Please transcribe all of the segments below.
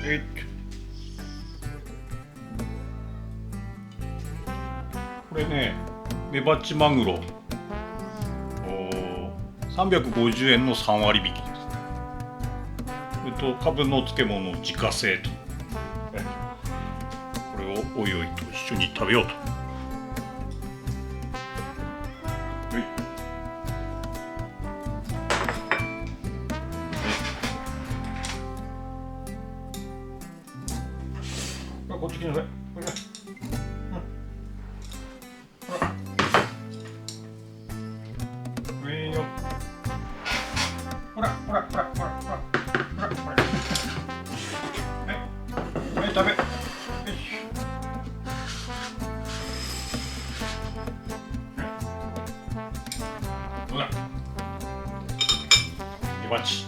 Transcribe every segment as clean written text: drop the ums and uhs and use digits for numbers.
えい。これね、メバチマグロ350円の3割引きです。それとカブの漬物自家製と、これをおいおいと一緒に食べようと。こっち来なさい。ほらほらほらほらほらほらほらほら。はい食べ。ほら。メバチ。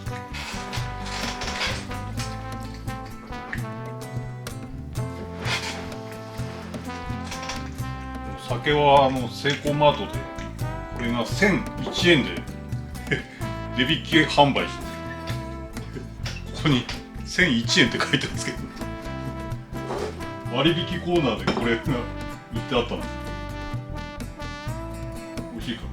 酒はセイコーマートでこれが1001円で値引き販売してここに1001円って書いてあるんですけど、割引コーナーでこれが売ってあったんです。美味しいから、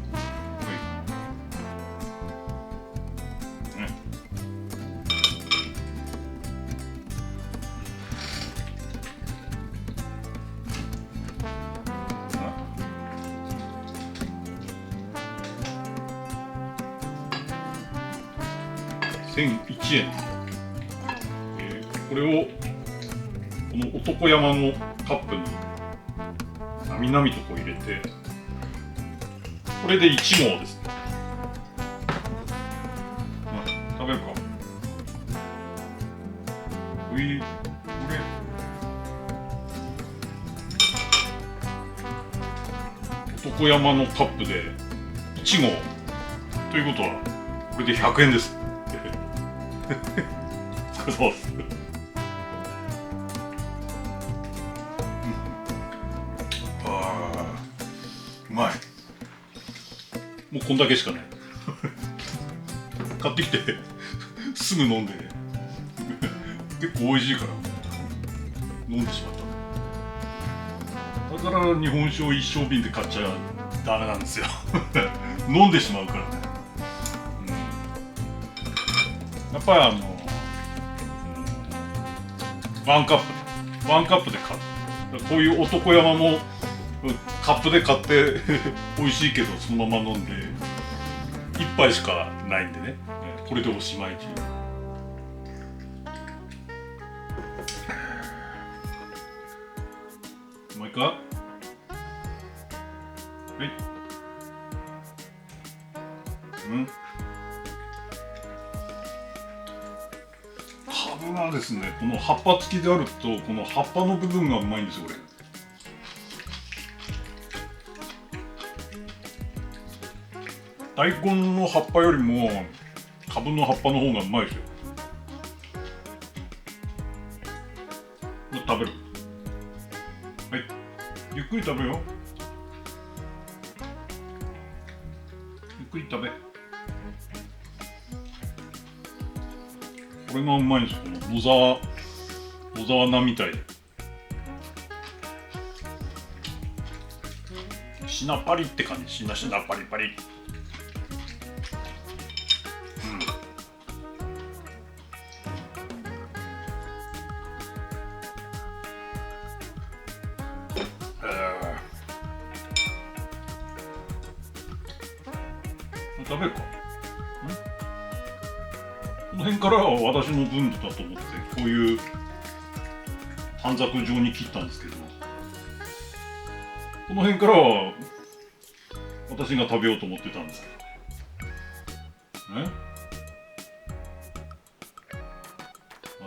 1001円、これをこの男山のカップになみなみとこう入れて、これで1合ですね。食べるか。これ男山のカップで1合ということはこれで100円です。お疲れ様です。うまい。もうこんだけしかない。買ってきてすぐ飲んで結構美味しいから飲んでしまった。だから日本酒を一升瓶で買っちゃダメなんですよ。飲んでしまうからね。やっぱりワンカップで買う。こういう男山もカップで買って美味しいけどそのまま飲んで一杯しかないんでね、これでおしまいという。もう一回。はい。カブはですね、この葉っぱ付きであるとこの葉っぱの部分がうまいんですよ。これ大根の葉っぱよりもカブの葉っぱの方がうまいですよ。食べる。はい、ゆっくり食べよう。ゆっくり食べ。これがうまいんですよ。この野沢菜みたいでしなパリって感じ。しなパリパリ。食べるか。この辺からは私の分だと思ってこういう短冊状に切ったんですけど、この辺からは私が食べようと思ってたんですけど。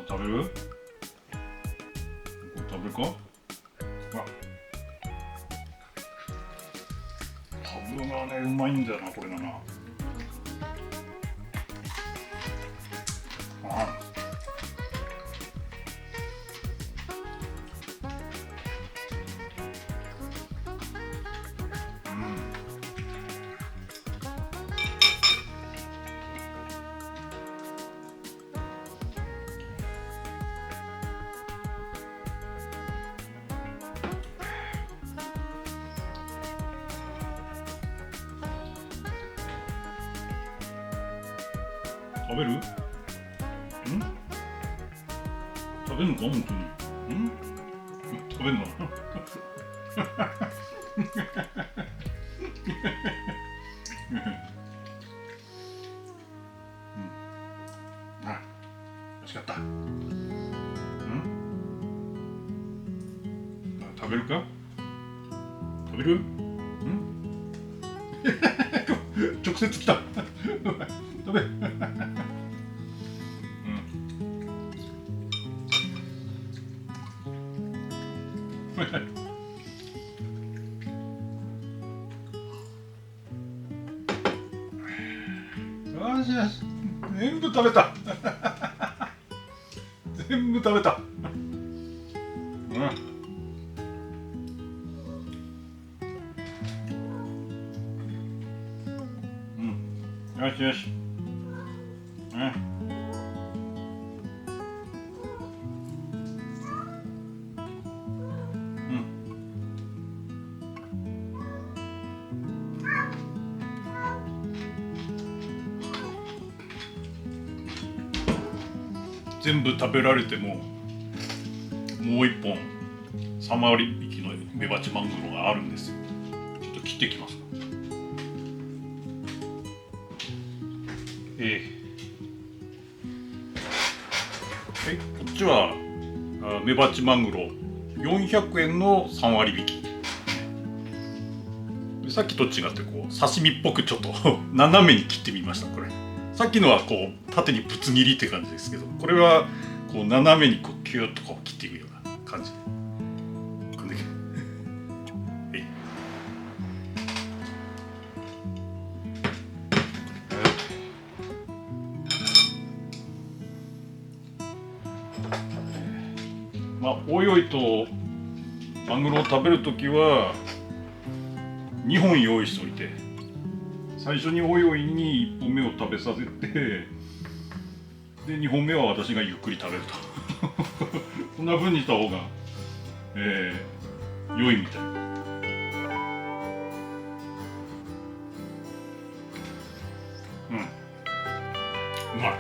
食べる？これ食べるか？カブがね、うまいんだよな、これがな。食べる？食べるのか本当に？食べるの？あ、美味しかった。食べるか？食べる？直接来た。食べ。よしよし、全部食べた。全部食べた。よしよし。全部食べられてももう一本3割引きのメバチマングロがあるんですよ。ちょっと切ってきます。はい、こっちはメバチマングロ400円の3割引き。さっきと違ってこう刺身っぽくちょっと斜めに切ってみました。これさっきのはこう縦にぶつ切りって感じですけど、これはこう斜めにこうキューッとこう切っていくような感じでこんだけ。はい、まあおいおいとマグロを食べるときは2本用意しておいて、最初においおいに1本目を食べさせて、で2本目は私がゆっくり食べるとこんな風にした方が、良いみたい。うまい。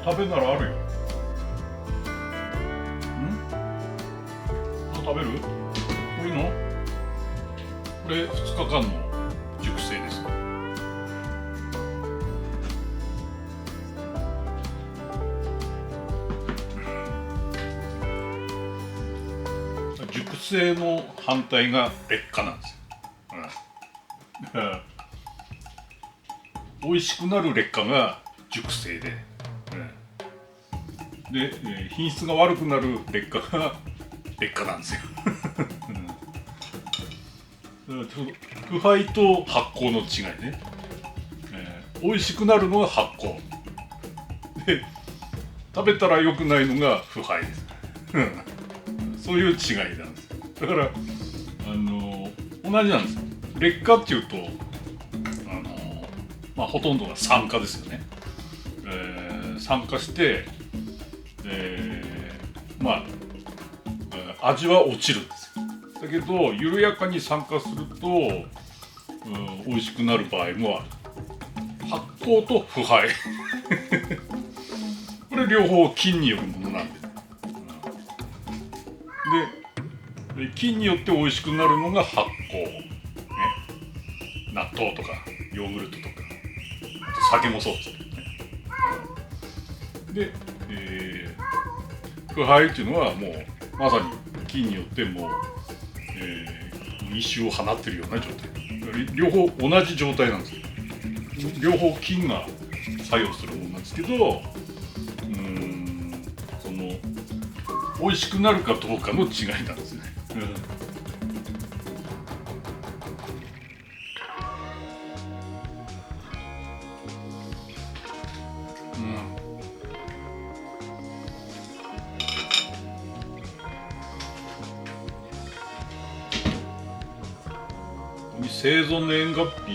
食べるならあるよ。食べる？こういうの？これ2日間の熟成です。熟成の反対が劣化なんですよ。美味しくなる劣化が熟成で。で、品質が悪くなる劣化が劣化なんですよ。腐敗と発酵の違いね。美味しくなるのが発酵で、食べたら良くないのが腐敗です。そういう違いなんです。だから同じなんですよ。劣化っていうとほとんどが酸化ですよね。酸化して味は落ちるんですよ。だけど緩やかに酸化すると、美味しくなる場合もある。発酵と腐敗これ両方菌によるものなんで、で菌によって美味しくなるのが発酵、ね、納豆とかヨーグルトとかあと酒もそうですね。で、腐敗っていうのはもうまさに菌によってもう、異臭を放ってるような状態。両方同じ状態なんですよ。両方菌が作用するものなんですけど、その美味しくなるかどうかの違いなんですね。生存年月日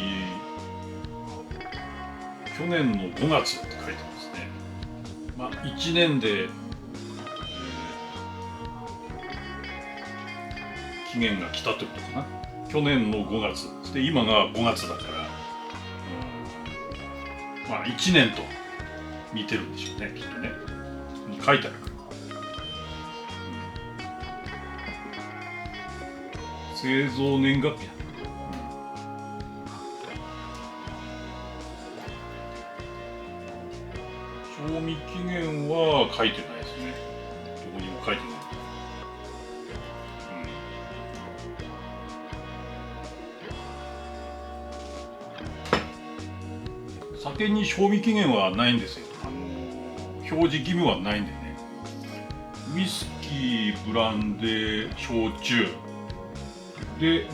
去年の5月って書いてますね。まあ1年で、期限が来たってことかな。去年の5月で今が5月だから、まあ1年と似てるんでしょうね、きっとね。に書いてあるから。製造年月日だ。賞味期限は書いてないですね。どこにも書いてない。酒に賞味期限はないんですよ。表示義務はないんでね。ウイスキー、ブランデー、焼酎で、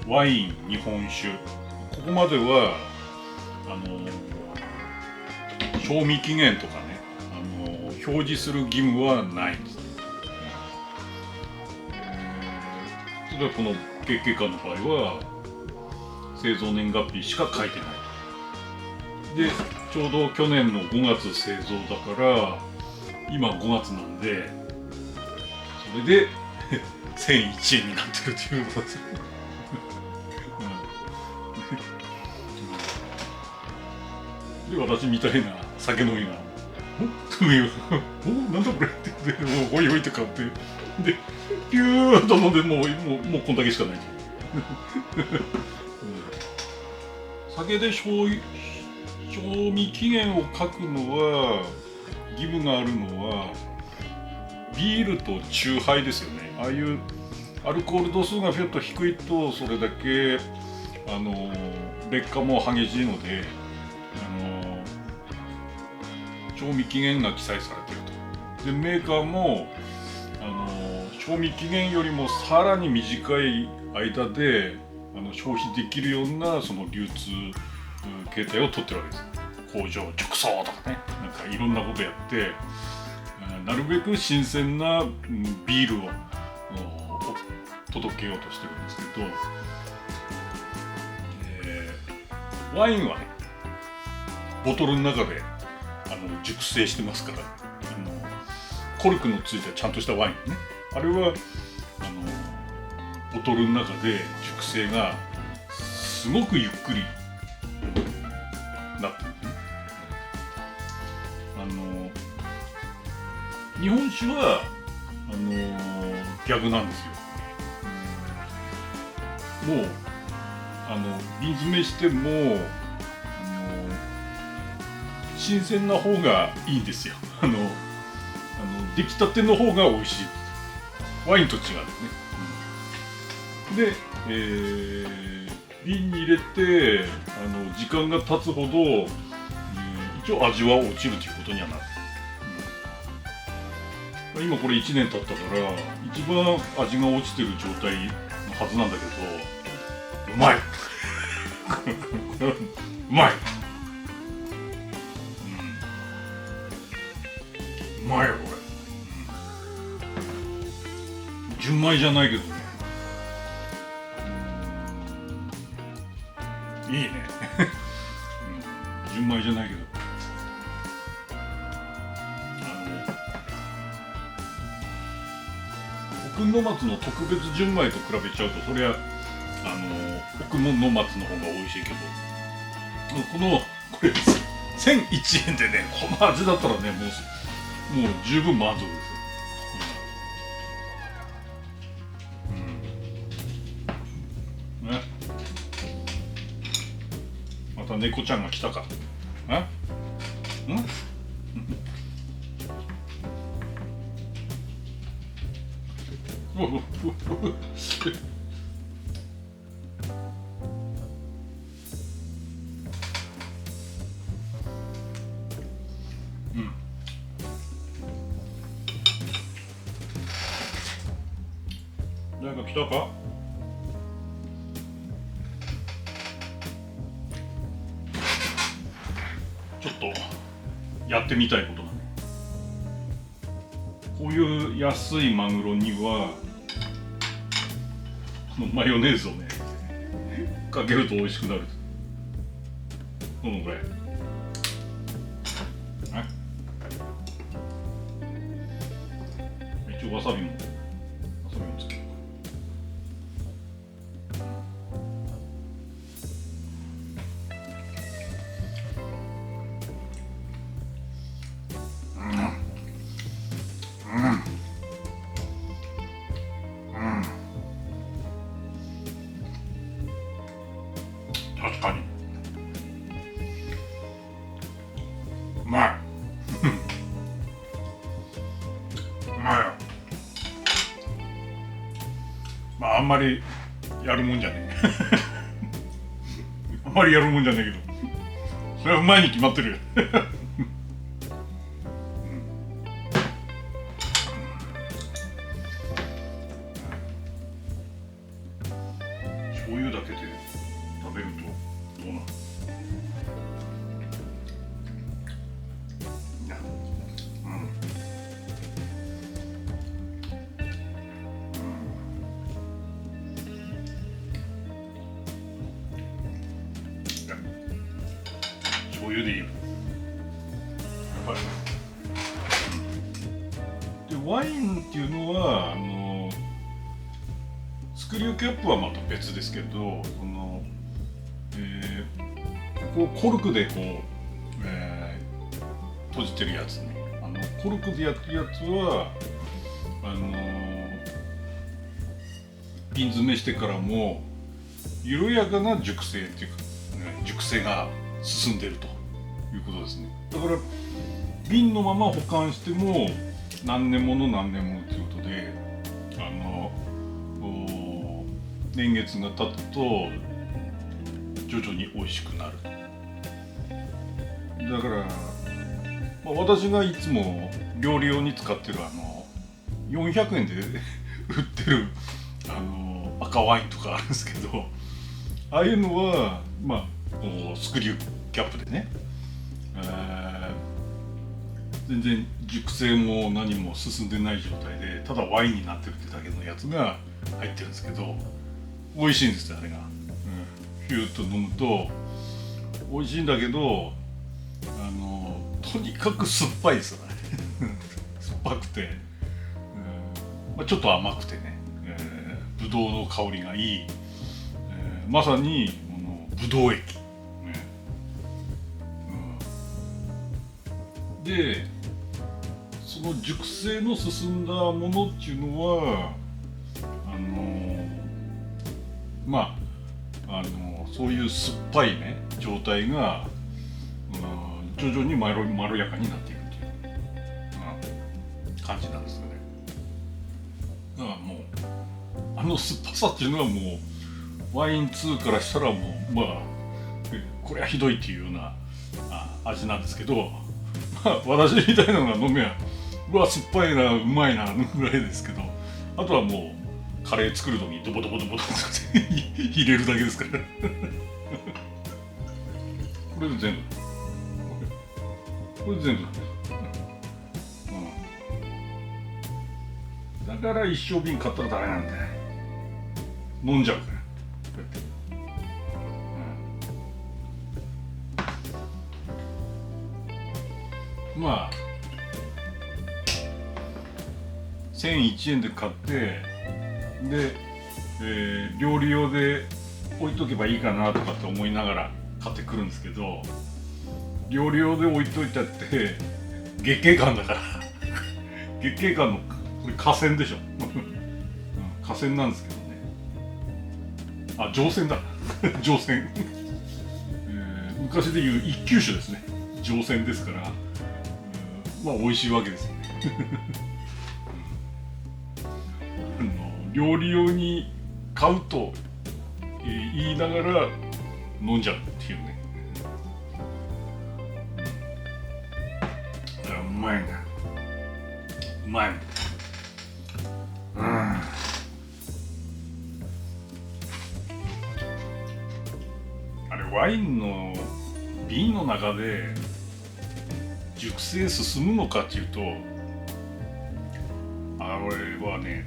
ワイン、日本酒、ここまでは賞味期限とかね、表示する義務はないんですね。例えばこの月経館の場合は製造年月日しか書いてない。でちょうど去年の5月製造だから今5月なんで、それで1001円になってるっていうことです。で私みたいな酒飲みが「おなんだこれ」って言ってもうおいおいって買ってでピューッと飲んでもうこんだけしかない。酒で賞味期限を書くのは義務があるのはビールとチューハイですよね。ああいうアルコール度数がちょっと低いとそれだけ劣化も激しいので賞味期限が記載されていると。でメーカーも賞味期限よりもさらに短い間で消費できるようなその流通形態を取ってるわけです。工場直送とかね、なんかいろんなことやってなるべく新鮮なビールを届けようとしてるんですけど、ワインはねボトルの中で熟成してますから、コルクのついたちゃんとしたワインね、あれはボトルの中で熟成がすごくゆっくりなってるんですね。日本酒は逆なんですよ。もう瓶詰めしても新鮮な方がいいんですよ。出来たての方が美味しい。ワインと違うんですね。で、瓶に入れて時間が経つほど、一応味は落ちるということにはなる。今これ1年経ったから一番味が落ちてる状態のはずなんだけど、うまい。うまい。うまいよこれ。純米じゃないけどね。いいね。純米じゃないけど。奥の松の特別純米と比べちゃうとそりゃ奥の松の方が美味しいけど、これ1001円でね、この味だったらねもう十分満足ですよ。ね、また猫ちゃんが来たか。誰か来たか。ちょっとやってみたいことなんで、こういう安いマグロにはマヨネーズをねかけると美味しくなる。どのぐらい？一応わさびもつけようか。確かにうまい。うまいよ。まああんまりやるもんじゃねえあんまりやるもんじゃねえけど、それはうまいに決まってるよ醤油だけで食べるとどうなる？醤油でいいよ。やっぱり。でワインっていうのはスクリューキャップはまた別ですけど、こうコルクでこう、閉じてるやつね。コルクでやってるやつは瓶詰めしてからも緩やかな熟成っていうか、熟成が進んでるということですね。だから瓶のまま保管しても何年もの何年もということで、年月が経つと徐々に美味しくなる。だから、私がいつも料理用に使ってる400円で売ってる赤ワインとかあるんですけど、ああいうのはスクリューキャップでね、全然熟成も何も進んでない状態でただワインになってるってだけのやつが入ってるんですけど、美味しいんですよあれが。ヒューッと飲むと美味しいんだけど、とにかく酸っぱいですよね酸っぱくて、ちょっと甘くてね、ぶどうの香りがいい、まさにぶどう液、でその熟成の進んだものっていうのはそういう酸っぱいね状態が徐々にまろやかになっていくっていう、感じなんですよね。だからもう酸っぱさっていうのはもうワイン2からしたらもうこれはひどいっていうような味なんですけど、私みたいなのが飲めばうわ酸っぱいなうまいなぐらいですけど、あとはもうカレー作る時にドボドボドボって入れるだけですからこれで全部だから一升瓶買ったらダメなんだよ。飲んじゃうからこうやって、1001円で買ってで、料理用で置いとけばいいかなとかって思いながら買ってくるんですけど、料理用で置いといたって月桂冠だから月桂冠のこれ河川でしょ河川なんですけどね。上船だ上船昔でいう一級酒ですね。上船ですから、美味しいわけですよね料理用に買うと、言いながら飲んじゃうっていうね。うまいな。うまい。あれワインの瓶の中で熟成進むのかっていうと、あれはね、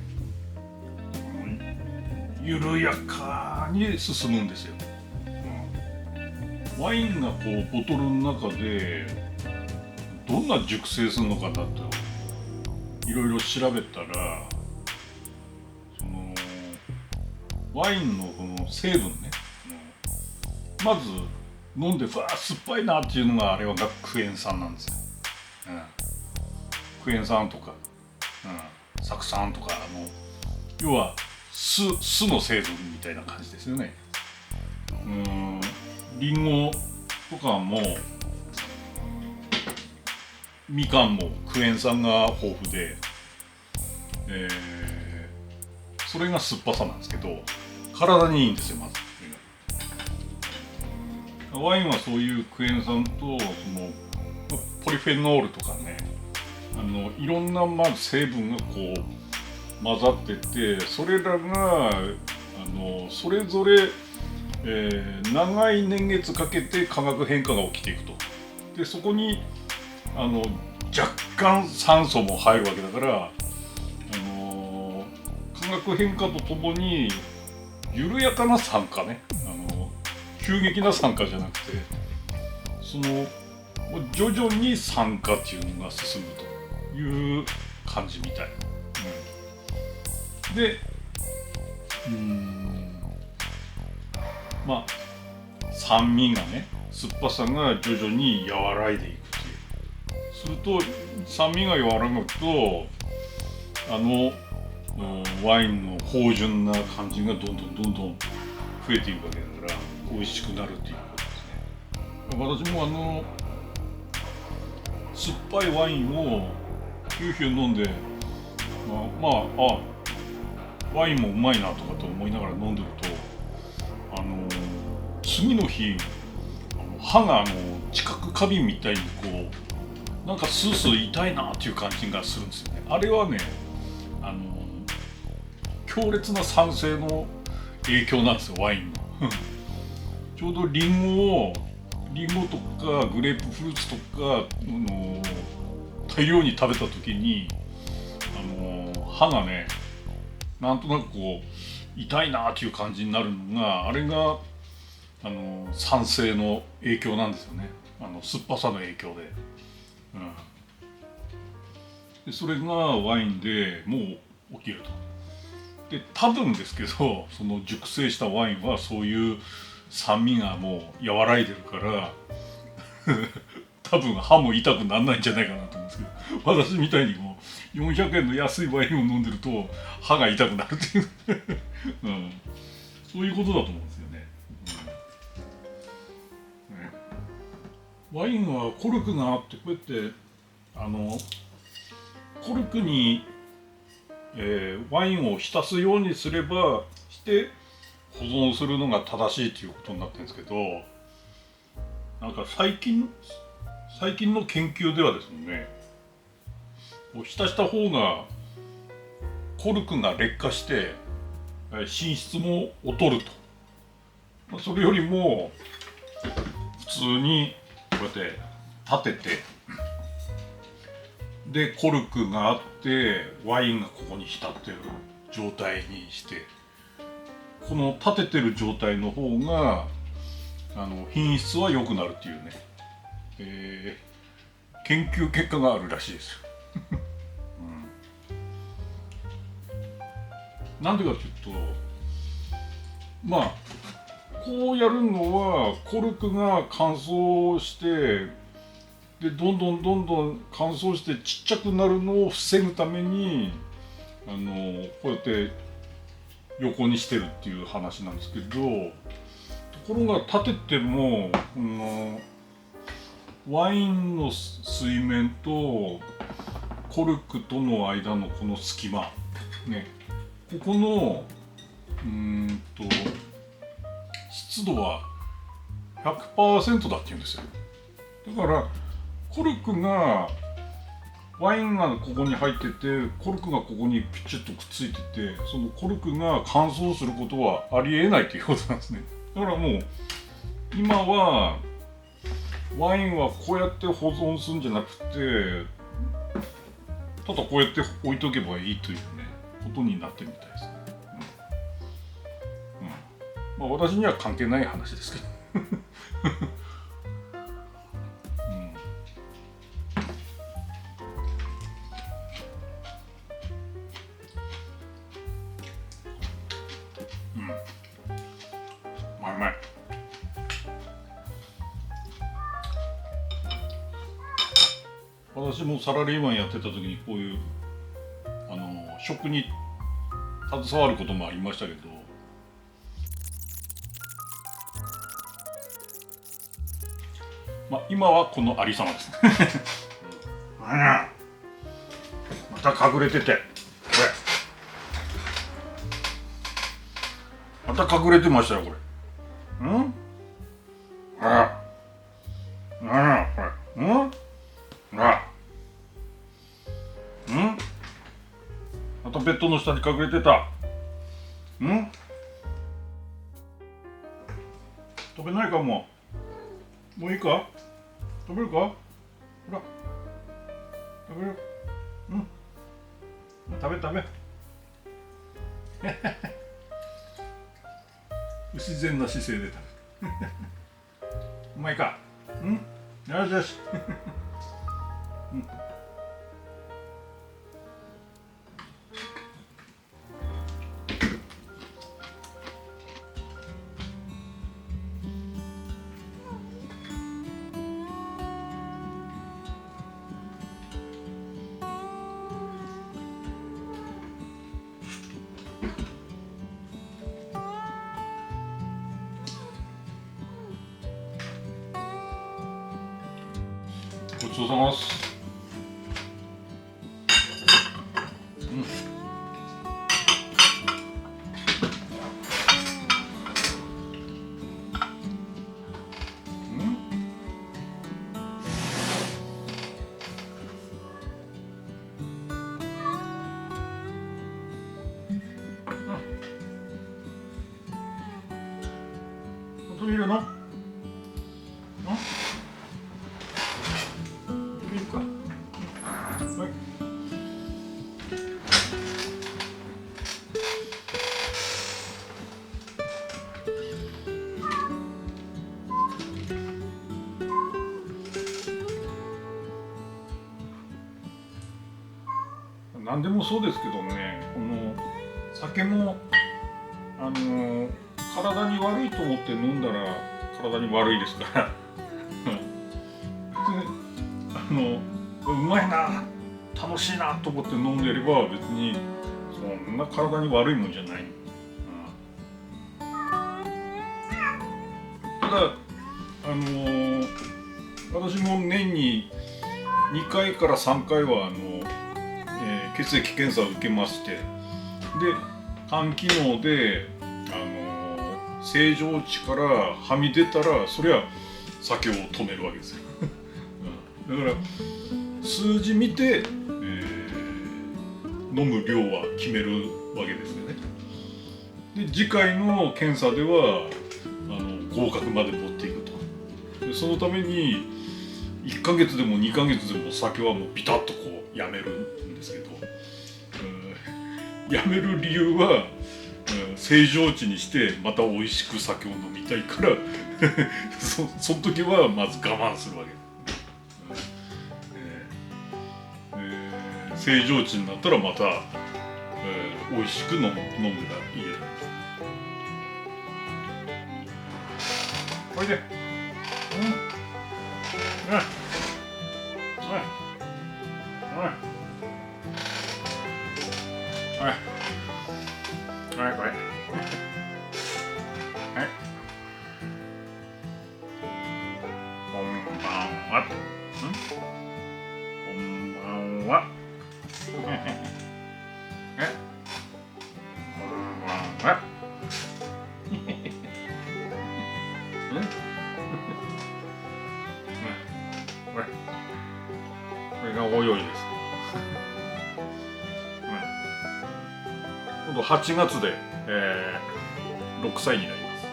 緩やかに進むんですよ。ワインがこうボトルの中でどんな熟成するのかなといろいろ調べたら、そのワインのこの成分ね、まず飲んで酸っぱいなっていうのがあれはクエン酸なんですよ。クエン酸とか、酢酸とか要は酢の成分みたいな感じですよね。リンゴとかもみかんもクエン酸が豊富で、それが酸っぱさなんですけど、体にいいんですよ。まずワインはそういうクエン酸とそのポリフェノールとかね、いろんなまず成分がこう混ざってて、それらがそれぞれ、長い年月かけて化学変化が起きていくと。でそこに若干酸素も入るわけだから、化学変化とともに緩やかな酸化ね、急激な酸化じゃなくて、その徐々に酸化っていうのが進むという感じみたい。でまあ酸味がね、酸っぱさが徐々に和らいでいくっていう。すると酸味が和らぐとワインの芳醇な感じがどんどん増えていくわけだから美味しくなるっていうことですね。私も酸っぱいワインをヒューヒュー飲んで、ワインもうまいなとかと思いながら飲んでると、次の日歯が知覚過敏みたいにこうなんかスースー痛いなっていう感じがするんですよね。あれはね、強烈な酸性の影響なんですよ、ワインの。ちょうどリンゴとかグレープフルーツとか大量に食べた時に歯がね、なんとなくこう痛いなっていう感じになるのが、あれが酸性の影響なんですよね。酸っぱさの影響で。でそれがワインでもう起きると。で多分ですけど、その熟成したワインはそういう酸味がもう和らいでるから多分歯も痛くならないんじゃないかなと思うんですけど、私みたいにもう400円の安いワインを飲んでると歯が痛くなるっていう、そういうことだと思うんですよね。ワインはコルクがあって、こうやってコルクに、ワインを浸すようにすればして保存するのが正しいということになってるんですけど、なんか最近の研究ではですね、浸した方がコルクが劣化して品質も劣ると。それよりも普通にこうやって立てて、でコルクがあってワインがここに浸ってる状態にして、この立ててる状態の方が品質は良くなるっていうね、研究結果があるらしいですよ。なんでかというと、こうやるのはコルクが乾燥してでどんどん乾燥してちっちゃくなるのを防ぐためにこうやって横にしてるっていう話なんですけど、ところが立ててもワインの水面とコルクとの間のこの隙間ね、ここの湿度は 100% だって言うんですよ。だからコルクがワインがここに入っててコルクがここにピチッとくっついてて、そのコルクが乾燥することはありえないということなんですね。だからもう今はワインはこうやって保存するんじゃなくて、ただこうやって置いとけばいいというねことになってるみたいですね。私には関係ない話ですけどうまい。私もサラリーマンやってた時にこういう食に携わることもありましたけど、今はこのありさまですね。また隠れてて、これまた隠れてましたよこれ。これまたベッドの下に隠れてた。食べないかもういいか、食べるか、ほら食べる。食べ不自然な姿勢で食べる。うまいか。よしごちそうさまです。本当にいるの？いるか。はい。何でもそうですけどね、この酒も体に悪いと思って飲んだら体に悪いですから別にうまいな、楽しいなと思って飲んでれば別にそんな体に悪いもんじゃない。ただ私も年に2回から3回は血液検査を受けまして、で肝機能で正常値からはみ出たらそりゃ酒を止めるわけですよ、だから数字見て、飲む量は決めるわけですよね。で次回の検査では合格まで持っていくと。でそのために1ヶ月でも2ヶ月でも酒はもうビタッとこうやめるんですけど、やめる理由は正常値にしてまた美味しく酒を飲みたいからその時はまず我慢するわけ、正常値になったらまた、美味しく飲むがいい。おいで。これ。はい。こんばんは。こんばんは。こんばんは。これがおよいです。今度8月で、6歳になります。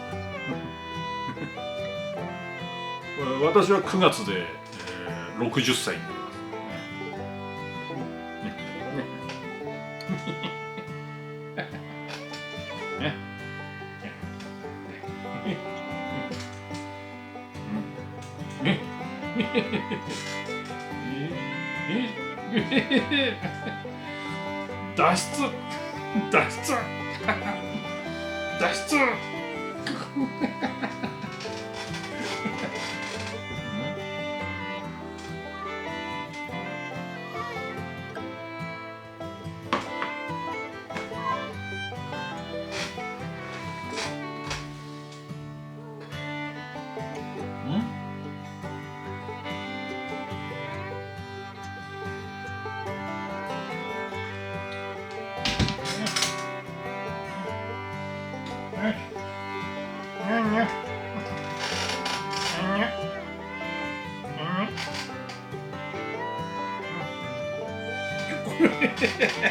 私は9月で、60歳になります。脱出脱出これ